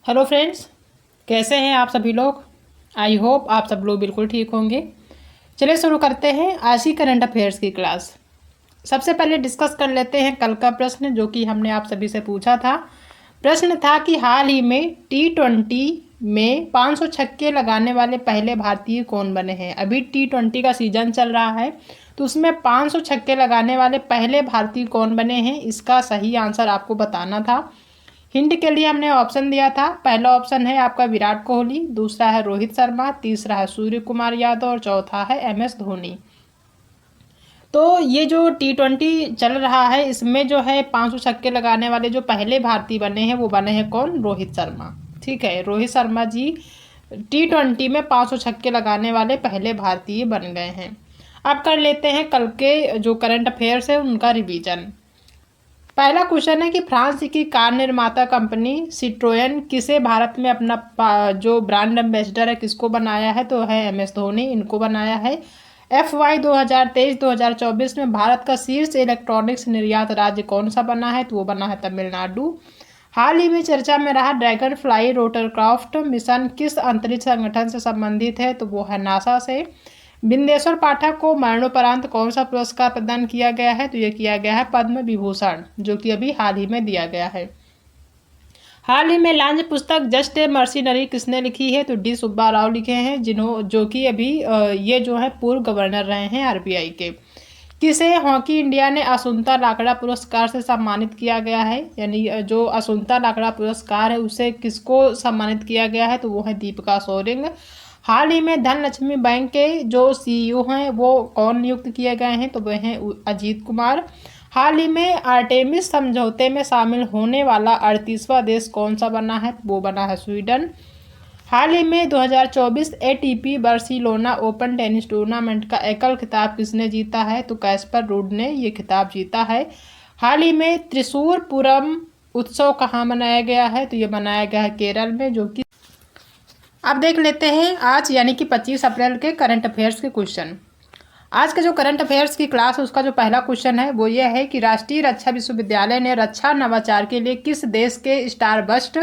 Hello friends, कैसे हैं आप सभी लोग। आई होप आप सब लोग बिल्कुल ठीक होंगे। चलिए शुरू करते हैं आज की करंट अफेयर्स की क्लास। सबसे पहले डिस्कस कर लेते हैं कल का प्रश्न जो कि हमने आप सभी से पूछा था। प्रश्न था कि हाल ही में T20 में 500 छक्के लगाने वाले पहले भारतीय कौन बने हैं। अभी T20 का सीजन चल रहा है तो उसमें 500 छक्के लगाने वाले पहले भारतीय कौन बने हैं, इसका सही आंसर आपको बताना था। हिंट के लिए हमने ऑप्शन दिया था। पहला ऑप्शन है आपका विराट कोहली, दूसरा है रोहित शर्मा, तीसरा है सूर्य कुमार यादव और चौथा है MS धोनी। तो ये जो T20 चल रहा है इसमें जो है 500 छक्के लगाने वाले जो पहले भारतीय बने हैं वो बने हैं कौन, रोहित शर्मा। ठीक है, रोहित शर्मा जी T20 में 500 छक्के लगाने वाले पहले भारतीय बन गए हैं। अब कर लेते हैं कल के जो करंट अफेयर्स है उनका रिवीजन। पहला क्वेश्चन है कि फ्रांस की कार निर्माता कंपनी सिट्रोयन किसे भारत में अपना जो ब्रांड एम्बेसडर है किसको बनाया है, तो है MS धोनी, इनको बनाया है। FY 2023-2024 में भारत का शीर्ष इलेक्ट्रॉनिक्स निर्यात राज्य कौन सा बना है, तो वो बना है तमिलनाडु। हाल ही में चर्चा में रहा ड्रैगन फ्लाई रोटरक्राफ्ट मिशन किस अंतरिक्ष संगठन से संबंधित है, तो वो है नासा से। बिंदेश्वर पाठक को मरणोपरांत कौन सा पुरस्कार प्रदान किया गया है, तो ये किया गया है पद्म विभूषण, जो कि अभी हाल ही में दिया गया है। हाल ही में लॉन्च पुस्तक जस्ट ए मर्सिनरी किसने लिखी है, तो D सुब्बा राव लिखे हैं, जो कि अभी ये जो है पूर्व गवर्नर रहे हैं RBI के। किसे हॉकी इंडिया ने असुंता लाकड़ा पुरस्कार से सम्मानित किया गया है, यानी जो असुंता लाकड़ा पुरस्कार है उसे किसको सम्मानित किया गया है, तो वो है दीपिका सोरेंग। हाल ही में धनलक्ष्मी बैंक के जो CEO हैं वो कौन नियुक्त किए गए हैं, तो वह हैं अजीत कुमार। हाल ही में आर्टेमिस समझौते में शामिल होने वाला 38वां देश कौन सा बना है, वो बना है स्वीडन। हाल ही में 2024 ATP Barcelona open tennis tournament का एकल खिताब किसने जीता है, तो कैस्पर रूड ने ये खिताब जीता है। हाल ही में त्रिशूर पूरम उत्सव कहाँ मनाया गया है, तो ये मनाया गया है केरल में, जो कि अब देख लेते हैं आज यानी कि 25 अप्रैल के करंट अफेयर्स के क्वेश्चन। आज के जो करंट अफेयर्स की क्लास है उसका जो पहला क्वेश्चन है वो ये है कि राष्ट्रीय रक्षा विश्वविद्यालय ने रक्षा नवाचार के लिए किस देश के स्टारबस्ट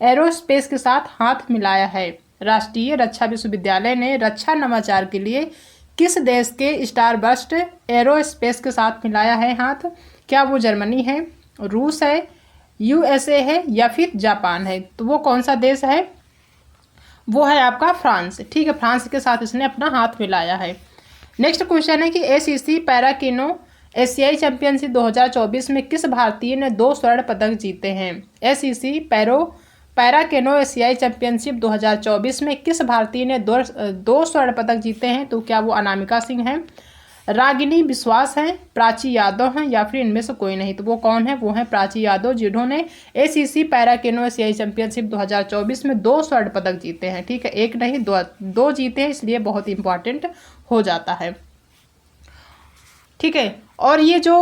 एरोस्पेस के साथ हाथ मिलाया है। राष्ट्रीय रक्षा विश्वविद्यालय ने रक्षा नवाचार के लिए किस देश के स्टारबस्ट एरोस्पेस के साथ मिलाया है हाथ। क्या वो जर्मनी है, रूस है, USA है या फिर जापान है, तो वो कौन सा देश है, वो है आपका फ्रांस। ठीक है, फ्रांस के साथ इसने अपना हाथ मिलाया है। नेक्स्ट क्वेश्चन है कि ACC पैरा केनो एशियाई चैंपियनशिप 2024 में किस भारतीय ने 2 स्वर्ण पदक जीते हैं। ACC पैरा केनो एशियाई चैंपियनशिप 2024 में किस भारतीय ने दो स्वर्ण पदक जीते हैं, तो क्या वो अनामिका सिंह हैं, रागिनी विश्वास हैं, प्राची यादव हैं या फिर इनमें से कोई नहीं, तो वो कौन है, वो है प्राची यादव, जिन्होंने ACC पैरा केनो एशियाई चैंपियनशिप 2024 में 2 स्वर्ण पदक जीते हैं। ठीक है, एक नहीं दो जीते हैं, इसलिए बहुत इंपॉर्टेंट हो जाता है। ठीक है, और ये जो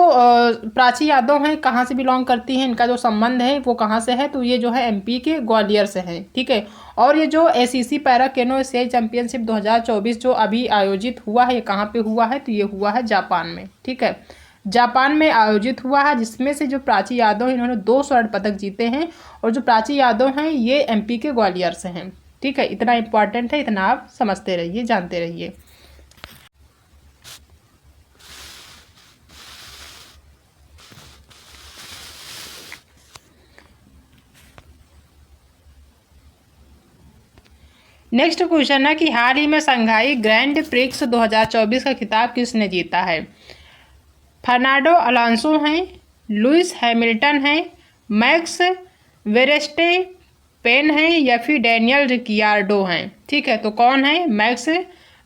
प्राची यादव हैं कहाँ से बिलोंग करती हैं, इनका जो संबंध है वो कहाँ से है, तो ये जो है MP के ग्वालियर से हैं। ठीक है, और ये जो ACC पैरा केनो एशियाई चैंपियनशिप 2024 जो अभी आयोजित हुआ है ये कहाँ पे हुआ है, तो ये हुआ है जापान में। ठीक है, जापान में आयोजित हुआ है, जिसमें से जो प्राची यादव इन्होंने 2 स्वर्ण पदक जीते हैं, और जो प्राची यादव हैं ये MP के ग्वालियर से हैं। ठीक है, इतना इंपॉर्टेंट है, इतना आप समझते रहिए, जानते रहिए। नेक्स्ट क्वेश्चन है कि हाल ही में शंघाई ग्रैंड प्रिक्स 2024 का खिताब किसने जीता है। फर्नांडो अलोंसो हैं, लुइस हैमिल्टन हैं, मैक्स वेरेस्टेपेन हैं या फिर डैनियल रिकियार्डो हैं। ठीक है, तो कौन है, मैक्स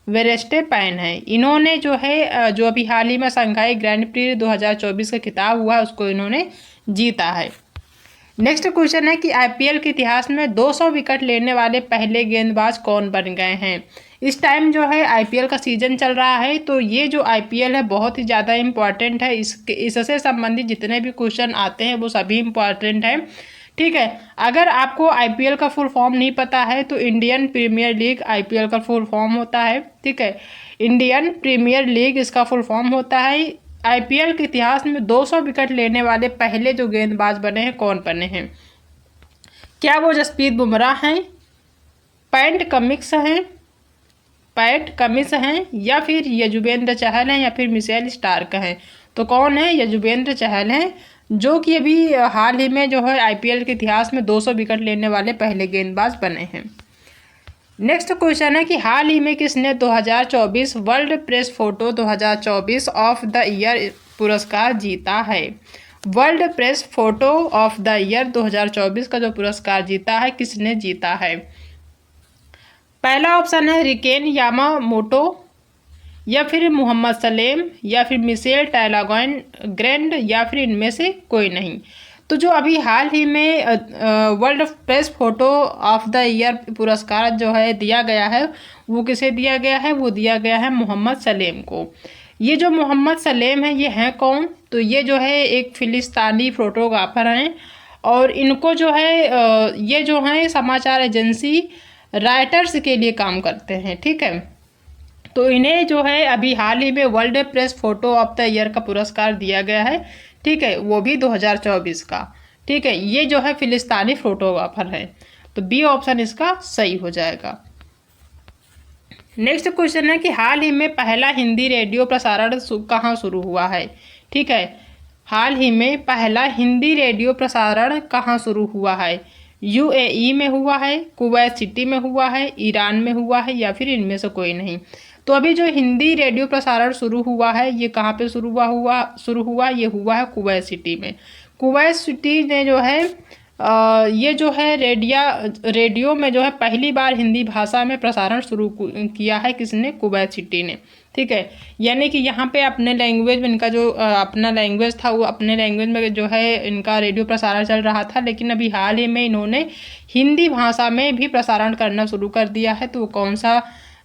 वेरेस्टेपेन है। इन्होंने जो है जो अभी हाल ही में शंघाई ग्रैंड प्रिक्स 2024 का खिताब हुआ उसको इन्होंने जीता है। नेक्स्ट क्वेश्चन है कि IPL के इतिहास में 200 विकेट लेने वाले पहले गेंदबाज कौन बन गए हैं। इस टाइम जो है IPL का सीजन चल रहा है, तो ये जो IPL है बहुत ही ज़्यादा इम्पॉर्टेंट है। इससे संबंधित जितने भी क्वेश्चन आते हैं वो सभी इम्पॉर्टेंट है। ठीक है, अगर आपको IPL का फुल फॉर्म नहीं पता है तो इंडियन प्रीमियर लीग IPL का फुल फॉर्म होता है। ठीक है, इंडियन प्रीमियर लीग इसका फुल फॉर्म होता है। IPL के इतिहास में 200 विकेट लेने वाले पहले जो गेंदबाज बने हैं कौन बने हैं। क्या वो जसप्रीत बुमराह हैं, पैट कमिंस हैं, या फिर यजुवेंद्र चहल हैं, या फिर मिशेल स्टार्क हैं? तो कौन है? यजुवेंद्र चहल हैं, जो कि अभी हाल ही में जो है आईपीएल के इतिहास में 200 विकेट लेने वाले पहले गेंदबाज बने हैं। नेक्स्ट क्वेश्चन है कि हाल ही में किसने 2024 world press photo 2024 of the year पुरस्कार जीता है? World press photo of the year 2024 का जो पुरस्कार जीता है, किसने जीता है? पहला ऑप्शन है रिकेन यामामोटो, या फिर मोहम्मद सलेम, या फिर मिशेल टैलागॉन ग्रैंड, या फिर इनमें से कोई नहीं। तो जो अभी हाल ही में world press photo of the year पुरस्कार जो है दिया गया है, वो किसे दिया गया है? वो दिया गया है मोहम्मद सलेम को। ये जो मोहम्मद सलेम है, ये हैं कौन? तो ये जो है एक फिलिस्तानी फोटोग्राफर हैं, और इनको जो है ये जो है समाचार एजेंसी राइटर्स के लिए काम करते हैं, ठीक है। तो इन्हें जो है अभी हाल ही में world press photo of the year का पुरस्कार दिया गया है, ठीक है, वो भी 2024 का, ठीक है। ये जो है फिलिस्तानी फोटोग्राफर है, तो बी ऑप्शन इसका सही हो जाएगा। नेक्स्ट क्वेश्चन है कि हाल ही में पहला हिंदी रेडियो प्रसारण कहाँ शुरू हुआ है? ठीक है, हाल ही में पहला हिंदी रेडियो प्रसारण कहाँ शुरू हुआ है? यूएई में हुआ है, कुवैत सिटी में हुआ है, ईरान में हुआ है, या फिर इनमें से कोई नहीं। तो अभी जो हिंदी रेडियो प्रसारण शुरू हुआ है, ये कहाँ पे शुरू हुआ? ये हुआ है कुवैत सिटी में। कुवैत सिटी ने जो है ये जो है रेडियो में जो है पहली बार हिंदी भाषा में प्रसारण शुरू किया है, किसने? कुवैत सिटी ने, ठीक है। यानी कि यहाँ पे अपने लैंग्वेज में इनका जो अपना लैंग्वेज था, वो अपने लैंग्वेज में जो है इनका रेडियो प्रसारण चल रहा था, लेकिन अभी हाल ही में इन्होंने हिंदी भाषा में भी प्रसारण करना शुरू कर दिया है। तो वो कौन सा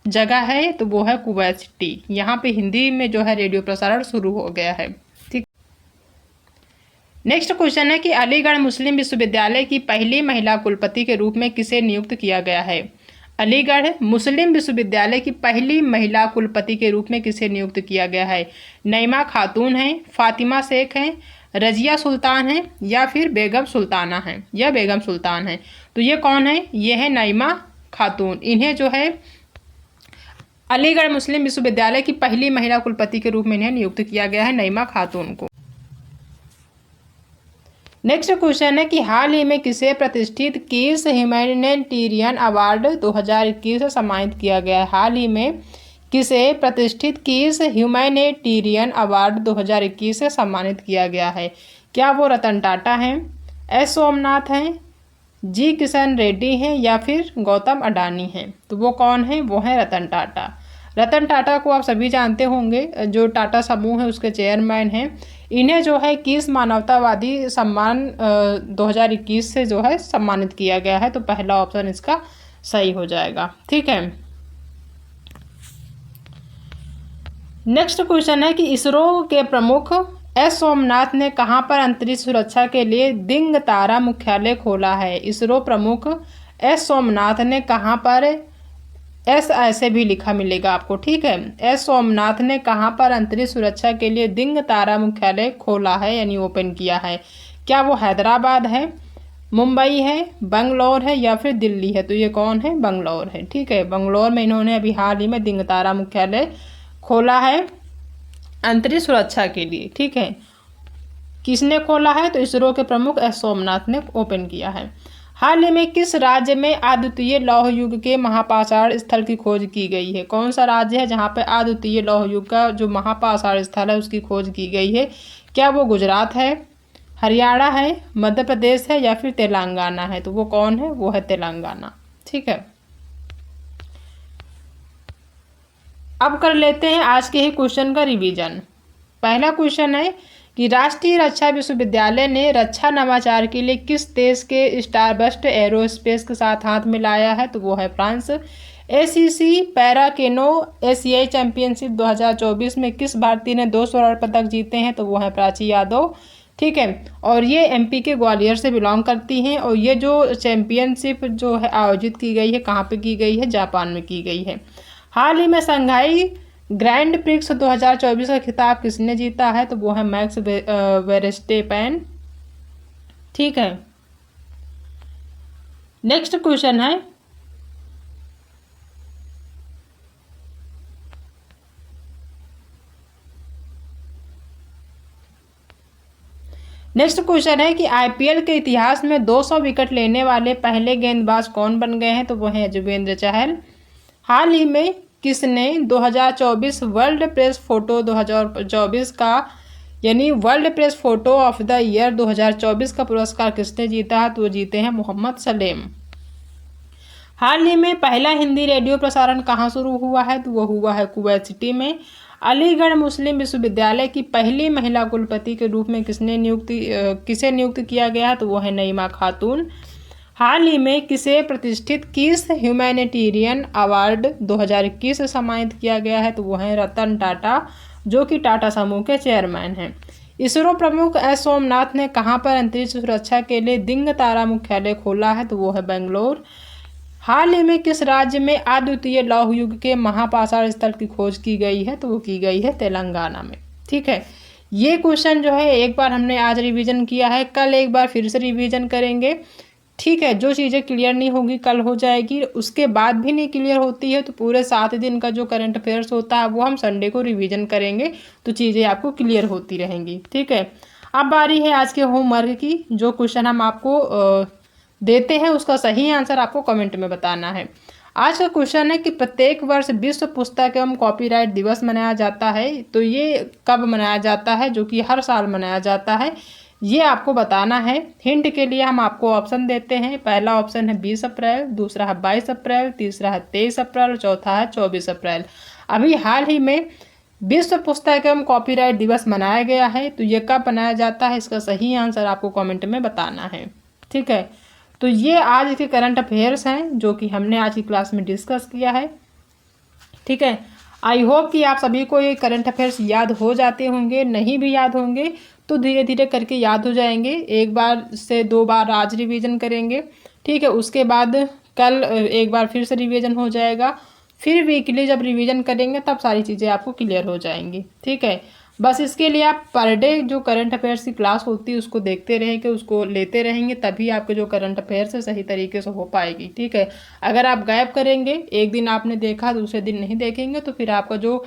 जगह है? तो वो है कुवैत सिटी। यहाँ पे हिंदी में जो है रेडियो प्रसारण शुरू हो गया है, ठीक। नेक्स्ट क्वेश्चन है कि अलीगढ़ मुस्लिम विश्वविद्यालय की पहली महिला कुलपति के रूप में किसे नियुक्त किया गया है? अलीगढ़ मुस्लिम विश्वविद्यालय की पहली महिला कुलपति के रूप में किसे नियुक्त किया गया है? नईमा खातून हैं, फातिमा शेख हैं, रजिया सुल्तान हैं, या फिर बेगम सुल्ताना हैं, या बेगम सुल्तान हैं? तो ये कौन है? ये है नईमा खातून। इन्हें जो है अलीगढ़ मुस्लिम विश्वविद्यालय की पहली महिला कुलपति के रूप में इन्हें नियुक्त किया गया है, नईमा खातून को। नेक्स्ट क्वेश्चन है कि हाल ही में किसे प्रतिष्ठित किस ह्यूमैनिटेरियन अवार्ड 2021 से सम्मानित किया गया है? हाल ही में किसे प्रतिष्ठित किस ह्यूमैनिटेरियन अवार्ड 2021 से सम्मानित किया गया है? क्या वो रतन टाटा हैं, एस सोमनाथ हैं, जी किशन रेड्डी हैं, या फिर गौतम अडानी हैं? तो वो कौन है? वो है रतन टाटा। रतन टाटा को आप सभी जानते होंगे, जो टाटा समूह है उसके चेयरमैन हैं। इन्हें जो है किस मानवतावादी सम्मान 2021 से जो है सम्मानित किया गया है? तो पहला ऑप्शन इसका सही हो जाएगा, ठीक है। नेक्स्ट क्वेश्चन है कि इसरो के प्रमुख एस सोमनाथ ने कहां पर अंतरिक्ष सुरक्षा के लिए दिंग तारा मुख्यालय खोला है? इसरो प्रमुख एस सोमनाथ ने कहां पर, एस ऐसे भी लिखा मिलेगा आपको, ठीक है। एस सोमनाथ ने कहां पर अंतरिक्ष सुरक्षा के लिए दिंग तारा मुख्यालय खोला है, यानी ओपन किया है? क्या वो हैदराबाद है, मुंबई है, बंगलौर है, या फिर दिल्ली है? तो ये कौन है? बंगलौर है, ठीक है। बंगलौर में इन्होंने अभी हाल ही में दिंग तारा मुख्यालय खोला है अंतरिक्ष सुरक्षा के लिए, ठीक है। किसने खोला है? तो इसरो के प्रमुख एस सोमनाथ ने ओपन किया है। हाल ही में किस राज्य में अद्वितीय लौह युग के महापाषाण स्थल की खोज की गई है? कौन सा राज्य है जहां पर अद्वितीय लौह युग का जो महापाषाण स्थल है उसकी खोज की गई है? क्या वो गुजरात है, हरियाणा है, मध्य प्रदेश है, या फिर तेलंगाना है? तो वो कौन है? वो है तेलंगाना, ठीक है। अब कर लेते हैं आज के ही क्वेश्चन का रिवीजन। पहला क्वेश्चन है कि राष्ट्रीय रक्षा विश्वविद्यालय ने रक्षा नवाचार के लिए किस देश के स्टारबस्ट एरोस्पेस के साथ हाथ मिलाया है? तो वो है फ्रांस। एसीसी पैरा केनो एशियाई चैंपियनशिप 2024 में किस भारतीय ने 2 स्वर्ण पदक जीते हैं? तो वो है प्राची यादव, ठीक है। और ये एमपी के ग्वालियर से बिलोंग करती हैं, और ये जो चैंपियनशिप जो है आयोजित की गई है, कहाँ पे की गई है? जापान में की गई है। हाल ही में शंघाई ग्रैंड प्रिक्स 2024 का खिताब किसने जीता है? तो वो है मैक्स वेरस्टेपेन, ठीक है। नेक्स्ट क्वेश्चन है, कि आईपीएल के इतिहास में 200 विकेट लेने वाले पहले गेंदबाज कौन बन गए हैं? तो वो हैं युजवेंद्र चहल। हाल ही में किसने 2024 वर्ल्ड प्रेस फोटो 2024 का यानी world press photo of the year 2024 का पुरस्कार किसने जीता है? तो वो जीते हैं मोहम्मद सलेम। हाल ही में पहला हिंदी रेडियो प्रसारण कहाँ शुरू हुआ है? तो वो हुआ है कुवैत सिटी में। अलीगढ़ मुस्लिम विश्वविद्यालय की पहली महिला कुलपति के रूप में किसे नियुक्त किया गया है? तो वो है नईमा खातून। हाल ही में किसे प्रतिष्ठित किस ह्यूमैनिटेरियन अवार्ड 2021 से सम्मानित किया गया है? तो वो है रतन टाटा, जो कि टाटा समूह के चेयरमैन हैं। इसरो प्रमुख एस सोमनाथ ने कहां पर अंतरिक्ष सुरक्षा के लिए दिंग तारा मुख्यालय खोला है? तो वो है बेंगलोर। हाल ही में किस राज्य में अद्वितीय लौह युग के महापाषाण स्थल की खोज की गई है? तो वो की गई है तेलंगाना में। ठीक है, ये क्वेश्चन जो है एक बार हमने आज रिवीजन किया है, कल एक बार फिर से रिवीजन करेंगे। ठीक है, जो चीज़ें क्लियर नहीं होगी कल हो जाएगी, उसके बाद भी नहीं क्लियर होती है तो पूरे 7 दिन का जो करंट अफेयर्स होता है वो हम संडे को रिवीजन करेंगे, तो चीज़ें आपको क्लियर होती रहेंगी। ठीक है, अब बारी है आज के होमवर्क की। जो क्वेश्चन हम आपको देते हैं उसका सही आंसर आपको कमेंट में बताना है। आज का क्वेश्चन है कि प्रत्येक वर्ष विश्व पुस्तक एवं कॉपीराइट दिवस मनाया जाता है, तो ये कब मनाया जाता है? जो कि हर साल मनाया जाता है, ये आपको बताना है। हिंट के लिए हम आपको ऑप्शन देते हैं। पहला ऑप्शन है 20 अप्रैल, दूसरा है 22 अप्रैल, तीसरा है 23 अप्रैल और चौथा है 24 अप्रैल। अभी हाल ही में विश्व पुस्तक एवं कॉपीराइट दिवस मनाया गया है, तो ये कब मनाया जाता है? इसका सही आंसर आपको कमेंट में बताना है। ठीक है, तो ये आज के करंट अफेयर्स हैं जो कि हमने आज की क्लास में डिस्कस किया है। ठीक है, आई होप कि आप सभी को ये करंट अफेयर्स याद हो जाते होंगे। नहीं भी याद होंगे तो धीरे धीरे करके याद हो जाएंगे। एक बार से 2 बार आज रिवीजन करेंगे। ठीक है, उसके बाद कल एक बार फिर से रिवीजन हो जाएगा। फिर वीकली जब रिवीजन करेंगे तब सारी चीज़ें आपको क्लियर हो जाएंगी। ठीक है, बस इसके लिए आप पर डे जो करंट अफेयर्स की क्लास होती है उसको देखते रहेंगे, उसको लेते रहेंगे, तभी आपके जो करंट अफेयर्स है सही तरीके से हो पाएगी। ठीक है, अगर आप गायब करेंगे, एक दिन आपने देखा दूसरे दिन नहीं देखेंगे, तो फिर आपका जो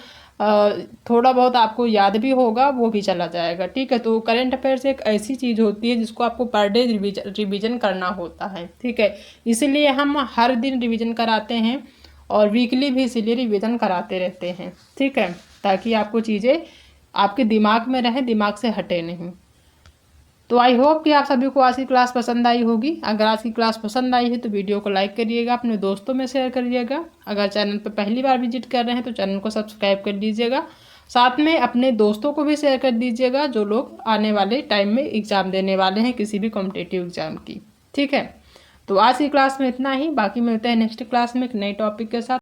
थोड़ा बहुत आपको याद भी होगा वो भी चला जाएगा। ठीक है, तो करंट अफेयर्स एक ऐसी चीज़ होती है जिसको आपको पर डे रिविजन करना होता है। ठीक है, इसीलिए हम हर दिन रिविजन कराते हैं और वीकली भी इसीलिए रिविजन कराते रहते हैं। ठीक है, ताकि आपको चीज़ें आपके दिमाग में रहे, दिमाग से हटे नहीं। तो आई होप कि आप सभी को आज की क्लास पसंद आई होगी। अगर आज की क्लास पसंद आई है तो वीडियो को लाइक करिएगा, अपने दोस्तों में शेयर करिएगा। अगर चैनल पर पहली बार विजिट कर रहे हैं तो चैनल को सब्सक्राइब कर लीजिएगा। साथ में अपने दोस्तों को भी शेयर कर दीजिएगा जो लोग आने वाले टाइम में एग्ज़ाम देने वाले हैं किसी भी कॉम्पिटिटिव एग्ज़ाम की। ठीक है, तो आज की क्लास में इतना ही, बाकी मिलते हैं नेक्स्ट क्लास में एक नए टॉपिक के साथ।